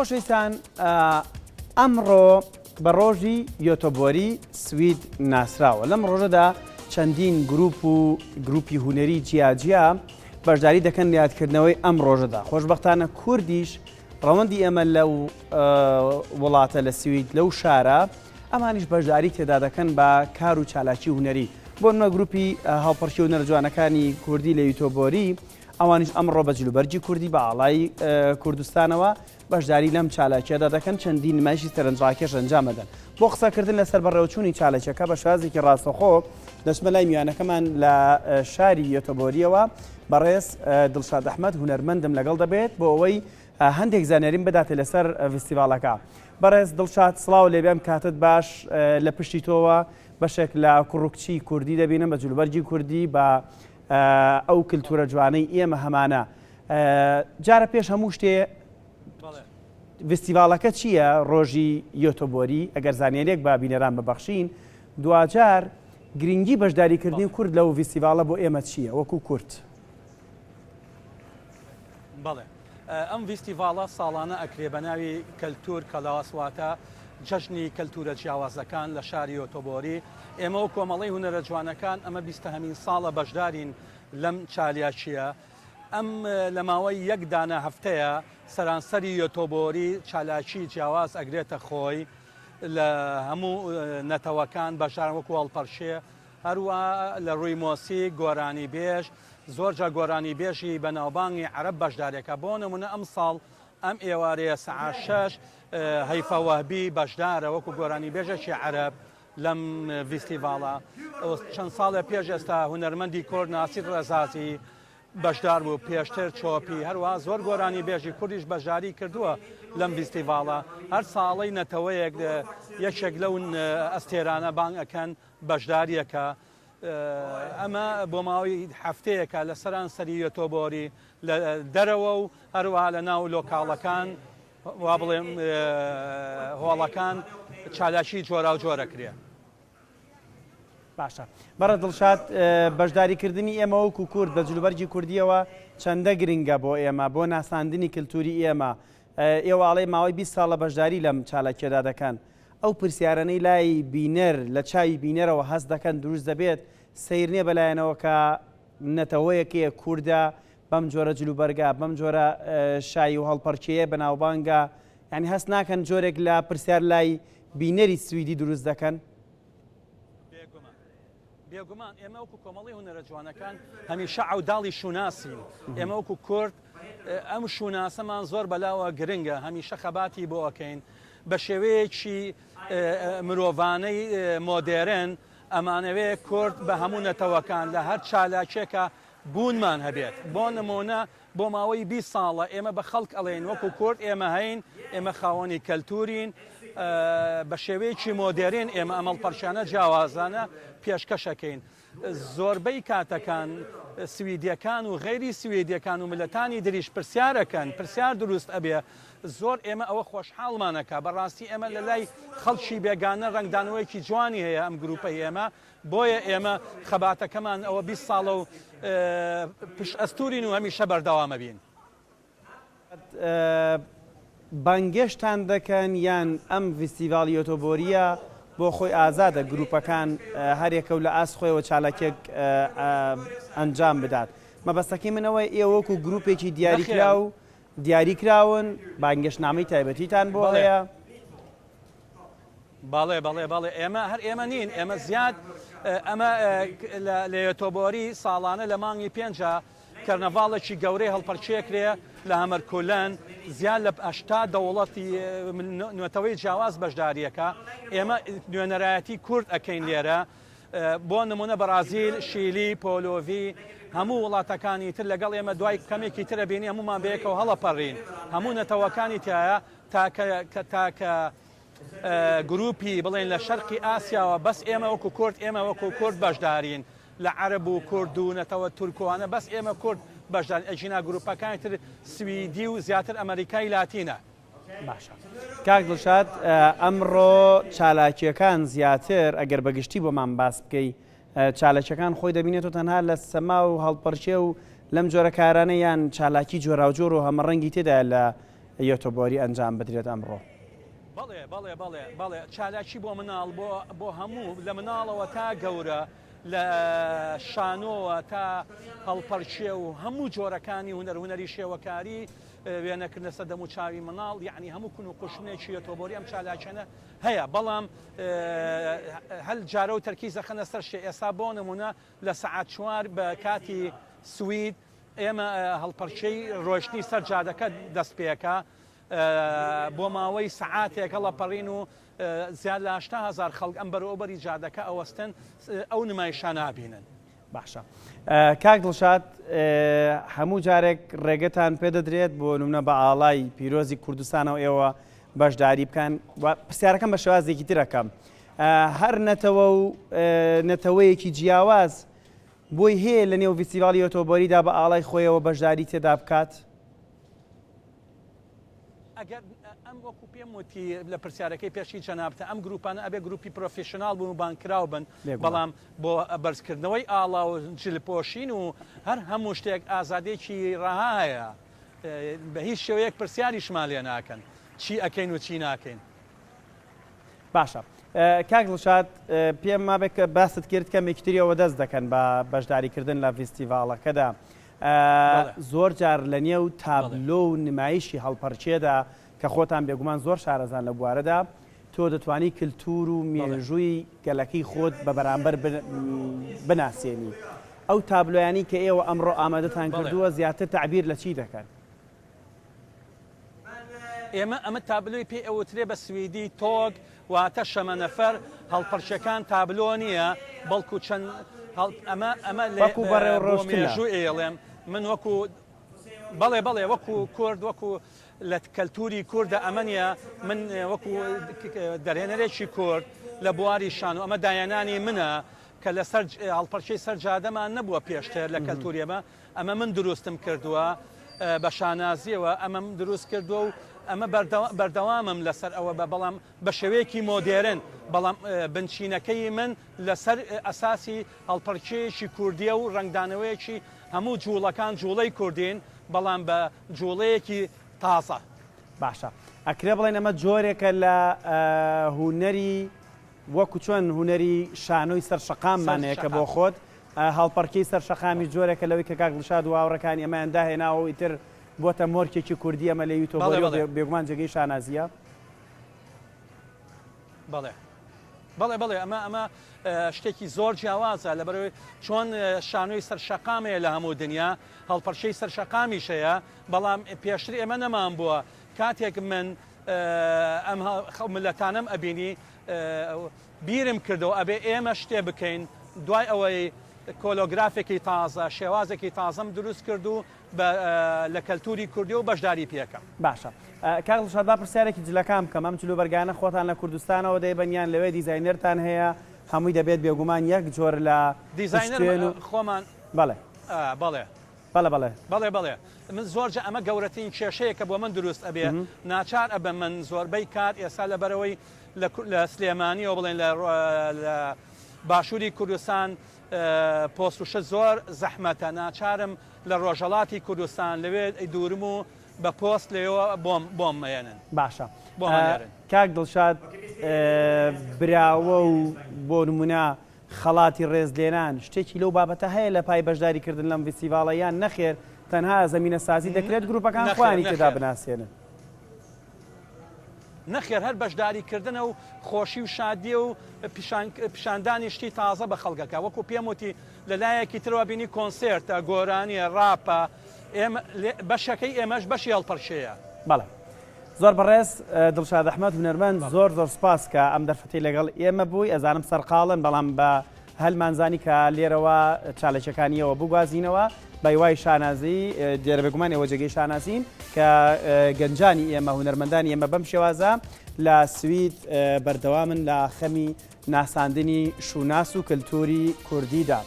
خۆشەویستان ئەمڕۆ بە ڕۆژی یۆتۆبۆری سوید ناسراوە. لەم ڕۆژەدا چەندین گروپ و گروپی هونەری جیاجیا بەشداری دەکەن لە یادکردنەوەی ئەم ڕۆژەدا. خۆشبەختانە کوردیش ڕەوەندی ئێمە لەو وڵاتە لە سوید لەو شارە ئەمانیش بەشداری تێدا دەکەن بە کار و چالاکی هونەری. بۆ نمونە گروپی هاوپەرشی و نەرجوانەکانی کوردی لە یۆتۆبۆری ئەوانیش ئەمڕۆ بە جلوبەرجی کوردی بە ئاڵای کوردستانەوە بەشداری لەم چالاکیەدا دەکەن، چەندین نمایشی سەرنجڕاکێش ئەنجام دەدەن. بۆ قسەکردن لەسەر بەڕێوەچوونی چالەکیەکە بە شازێکی ڕاستەخۆ دەچمە لای میوانەکەمان لە شاری یۆتۆبۆریەوە. بەڕێز دڵشاد ئەحمەد هونەرمەندم لەگەڵ دەبێت بۆ ئەوەی هەندێک زانیاریم بداتێ لەسەر فستیڤالەکە. بەڕێز دڵشاد سڵاو لێبێم، کاتت باش. لە پشتی تۆوە بەشێک لە کوڕکچی کوردی دەبینم بە جلوبەرجی کوردی بە ئەو کلتورە جوانەی ئێمە هەمانە. جارە پێش هەموو شتێ فستیڤالەکە چییە؟ ڕۆژی یۆتۆبۆری ئەگەر زانیاریەک با بینەران ببەخشین، دوجار گرنگی بەشداریکردنی کورد لەو فستیڤالە بۆ ئێمە چییە وەکو کورد؟ بەڵێ ئەم فستیڤالە ساڵانە ئەکرێ بە ناوی کەلتور کەلاوەسواتە جەژنی کەلتورە جیاوازەکان لە شاری یۆتۆبۆری. ئێمە و کۆمەڵی هونەرە جوانەکان ئەمە 20هەمین ساڵە بەشدارین لەم چالاکیە. ئەم لە ماوەی یەک دانە هەفتەیە سەرانسەری یۆتۆبۆری چالاکی جیاواز ئەگرێتە خۆی لە هەموو نەتەوەکان بەشدار وەکو هەڵپەرشێ، هەروە لە ڕووی مۆسی گۆرانی بێژ، زۆرجە گۆرانی بێژی بەناوبانگی عەرەب بەشدارێکە. بۆ نمونە ئەم ساڵ ئەم ئێوارەیە سەعات 6 هەیفە وەهبی بەشدارە وەکو گۆرانی بێژێکی عەرەب لەم فستیڤالە. چەند ساڵە پێش ئێستا هونەرمەندی کورد ناسیر ڕێزازی بەشدار بوو، پێشتر چۆپی، هەروە زۆر گۆرانی بێژی کوردیش بەشداری کردووە لەم فستیڤالە. هەر ساڵی نەتەوەیەک یەکێک لەو ئەستێرانە بانگ ئەکەن بەشداریەکە. ئەمە بۆ ماوەی هەفتەیەکە لە سەرانسەری یۆتۆبۆری لە دەرەوە و هەروەها لە ناو لۆکاڵەکان وا بڵێم هۆڵەکان چالاکی جۆرا و جۆرەکرێ. باشە. بەڕە دڵشاد، بەشداریکردنی ئێمە وەکو کورد بە جلوبەرجی کوردیەوە چەندە گرنگە بۆ ئێمە بۆ ناساندنی کللتوری ئێمە. ئێوەڵێ ماوەی 20 ساڵە بەشداری لەم چالاکیەدا دەکەن. ئەو پرسیارانەی لای بینەر لە چاوی بینەرەوە هەست دەکەن دروست دەبێت سیر نییە بەلایەنەوە کە نەتەوەیەکەیە کووردە بەم جۆرە جلوبەرگە بەم جۆرە شایی و هەڵپەرچەیە بەناوبانگە، یعنی هەست ناکەن جۆرێک لە پرسیار لای بینەری سویدی دروست دەکەن. بێگومان ئێمە وەکو کۆمەڵی هونەرە جوانەکان هەمیشە عەوداڵی شوناسین. ئێمە وەکو کورد ئەم شوناسەمان زۆر بەلاوە گرنگە، هەمیشە خەباتی بۆ ئەکەین بە شێوەیەکی مرۆڤانەی مۆدێرن. ئەمانەوەیە کورد بە هەموو نەتەوەکان لە هەر چالاکێکە بوونمان هەبێت. بۆ نمونە بۆ ماوەی 20 ساڵە ئێمە بە خەڵک ئەڵێن وەکو کورد ئێمە هەین، ئێمە خاوەنی کەلتورین، بە شێوەیەکی مۆدێرین ئێمە ئەمەڵپەرشانە جیاوازانە پێشکەشەکەین. زۆربەی کاتەکان سویدیەکان و غەیری سویدیەکان و ملەتانی دریش پرسیارەکەن، پرسیار دروست ئەبێ. زۆر ئێمە ئەوە خۆشحاڵمانەکە. بەڕاستی ئێمە لە لای خەڵکی بێگانە ڕنگدانەوەیکی جوانی هەیە ئەم گروپەی ئێمە. بۆیە ئێمە خەباتەکەمان ئەوە 20 ساڵە و پشت ئەستورین و هەمیشە بەردەوامە بین. بانگێشتان دەکەن یان ئەم فستیڤاڵی یۆتۆبۆریە بۆ خۆی ئازادە گروپەکان هەرێکە و لە ئاست خۆیەوە چالاکێک ئەنجام بدات؟ مەبەستەکەی منەوەی ئێوە وەکو گروپێکی دیاریکرا و دیاریکراون بانگەشتنامەی تایبەتیتان بۆ هەیە؟ باڵێ ئێمە هەر ئێمە نین، ئێمە زیاد ئەمە لە یۆتۆبۆری ساڵانە لە مانگی 5 کەرنەڤاڵێکی گەورەی هەڵپەرچێکرێ لە هەمەرکولەن، زیاد لە 80 دەوڵەتی نوێتەوەی جیاواز بەشداریەکە. ئێمە نوێنەرایەتی کورد ئەکەین لێرە. بۆ نمونە بەرازیل، شیلی، پۆلۆڤی، هەموو وڵاتەکانی تر لەگەڵ ئێمە دوای کەمێکی ترە بینی هەمومان بەیەکەوە هەڵەپەڕین. هەموو نەتەوەکانی تایە تاکە گروپی بڵێن لە شەرقی ئاسیاوە بەس ئێمە وەکو کورد ئێمە وەکو کورد بەشدارین لە عەرەب و کورد و نەتەوە تورکوانە بەس ئێمە کورد بەشدارین. ئەجینا گروپەکانی تر سویدی و زیاتر ئەمریکای لاتینە. باشە. کاک دڵشاد، ئەمڕۆ چالاکیەکان زیاتر ئەگەر بەگشتی بۆمان باس بکەی چالاکیەکان خۆی دەبینێتەوە تەنها لە سەما و هەڵپەرچێ و لەم جۆرە کارانە یان چالاکی جۆراوجۆر و هەمەڕەنگی تێدا لە یۆتۆبۆری ئەنجام بدرێت ئەمڕۆ. بەڵێ بەڵێ بەڵێ بەڵێ چالاکی بۆ مناڵ بۆ هەموو لە مناڵەوە تا گەورە لە شانۆوە تا هەڵپەرچێ و هەموو جۆرەکانی هوەری شێوەکاری وێنەکردنە سەردەم و چاوی مناڵ یعنی هەموو کون و قوشنێکی یۆتۆبۆری ئەم چالاکیانە هەیە بەڵام هەل جارە و تەرکیزە خەنە سەر شێ ئێستا بۆ نمونە لە سەعات 4 بە کاتی سوید ئێمە هەڵپەرچەی ڕۆشتنی سەر جادەکە دەست پێەکە بۆ ماوەی سەعاتێک هەڵە پەڕین و زیاد لە 8,000 خەڵک ئەم بەرەوبەری جادەکە ئەوەستن ئەو نمایشە نابینن. باشە کاک دڵشاد هەموو جارێک ڕێگەتان پێدەدرێت بۆ نمونە بە ئاڵای پیرۆزی کوردستانەوە ئێوە بەشداری بکەن پرسیارەکەم بە شێوازێکی ترەکەم هەر نەتەوە و نەتەوەیەکی جیاواز بۆی هەیە لە نێو فیستیڤاڵی ئۆتۆبۆریدا بە ئاڵای خۆیەوە بەشداری تێدا بکات؟ ئەگەر ئەم وەکو پێم وتی لە پرسیارەکەی پێشی جەنابتە ئەم گروپانە ئەبێ گروپی پرۆفیشنال بوون و بانکراو بن بەڵام بۆ بەرزکردنەوەی ئاڵا و جلپۆشین و هەر هەموو شتێک ئازادێکی ڕەهایە بە هیچ شێوەیەک پرسیاری شمالێ ناکەن چی ئەکەین و چی ناکەین. باشە کاک دڵشاد پێم مابێت کە باست کرد کە مێکتریەوە دەست دەکەن بە بەشداریکردن لە فیستیڤاڵەکەدا زۆر جار لە نێو تابلۆ و نمایشی هەڵپەرچێدا کە خۆتان بێگومان زۆر شارەزان لە بوارەدا تۆ دەتوانی کللتور و مێژووی گەلەکەی خۆت بە بەرامبەر بناسیێنی ئەو تابلۆیانی کە ئێوە ئەمڕۆ ئامادەتان کردووە زیاتر تعبیر لە چی دەکەن؟ ئێمە ئەمە تابلۆی پێ ئەوترێ بە سویدی تۆگ واتە شەمەنەفەر هەڵپەرچەکان تابلۆ نییە بەڵکو چەند ئەمە مێژوو ئێڵێم من وەکو بەڵێ وەکو کورد وەکو لە کەلتوری کووردە ئەمەنیە من وەکو دەرهێنەرێکی کورد لە بواری شان و ئەمە دایانانی منە کە لەسەر هەڵپەرچەی سەر جادەمان نەبووە پێشتر لە کەلتوریەمە ئەمە من دروستم کردووە بە شانازیەوە ئەمە دروست کردووە و ئەمە بەردەوامم لەسەر ئەوە بەڵام بە شێوەیەکی مۆدێرن بەڵام بنچینەکەی من لەسەر ئەساسی هەڵپەرچەیەکی کوردیە و ڕنگدانەوەیەکی هەموو جوڵەکان جوڵەی کوردین بەڵام بە جوڵەیەکی تازە. باشە ئەکرێ بڵێن ئەمە جۆرێکە لە هوەری وەکو چۆن هوەری شانۆی سەرشەقاممانەیە کە بۆ خۆت هەڵپەرکەی سەرشەقامی جۆرێکە لەوەی کە کاک دڵشاد و هاوڕەکانی ئەمەیان داهێناوە ئیتر بۆتە مۆرکێکی کوردی ئەمە لە یوتۆبۆری بێگومان جێگەی شانازیە؟ بەڵێ ئەمە شتێکی زۆر جیاوازە لەبەرەوەی چۆن شانۆی سەرشەقامەیە لە هەموو دنیا هەڵپەرچەی سەرشەقامیشەیە بەڵام پێشتر ئێمە نەمان بووە کاتێک من ئەم ملەتانم ئەبینی بیرم کردەوە ئەبێ ئێمە شتێ بکەین دوای ئەوەی کۆلۆگرافێکی تازە شێوازێکی تازەم دروست کرد و لە کەلتوری کوردی و بەشداری پێەکەم. باشە کاک دڵشاد با پرسیارێکی جلەکان بکەم ئەم چلو بەرگانە خۆتان لە کوردستانەوە دەیبەنیان لەوێ دیزاینەرتان هەیە هەمووی دەبێت بێگومان یەک جۆر لە دیزاینەر خۆمان بەڵێ بەڵێ من زۆرجە ئەمە گەورەترین کێشەیە کە بۆ من دروست ئەبێ ناچار ئەبە من زۆربەی کات ئێستا لەبەرەوەی لە سلێمانیەوە بڵێن لە باشووری کوردستان پۆستوشە زۆر زەحمەتە ناچارم لە ڕۆژەڵاتی کوردستان لەوێ دوورم و بە پۆست لێەوە بۆم مەێنن. باشە کاک دڵشاد براوە و بۆ نمونە خەڵاتی ڕێزلێنان شتێکی لەو بابەتە هەیە لە پای بەشداریکردن لەم فیستیڤاڵە یان نەخێر تەنها زەمینە سازی دەکرێت گروپەکان خوانی تێدا بناسیێنن؟ نەخێر هەر بەشداریکردنە و خۆشی و شادیە و پیشاندانی شتی تازە بە خەڵکەکە وەکو پێم وتی لەلایەکی ترەوە بینی کۆنسێرتە گۆرانیە ڕاپە بەشەکەی ئێمەش بەشی هەڵپەرچەیە. بەڵێ زۆر بەڕێز دڵشاد ئەحمەد هونەرمەند زۆر سوپاس کە ئەم دەرفەتی لەگەڵ ئێمە بووی ئەزانم سەرقاڵن بەڵام بە هەلمانزانی کە لێرەوە چالێکەکانیەوە بگوازینەوە بەیوای شانازی دیێرە بێگومان ئێوە جێگەی شانازین کە گەنجانی ئێمە هونەرمەندانی ئێمە بەم شێوازە لە سوید بەردەوامن لە خەمی ناساندنی شوناس و کللتوری کوردیدا.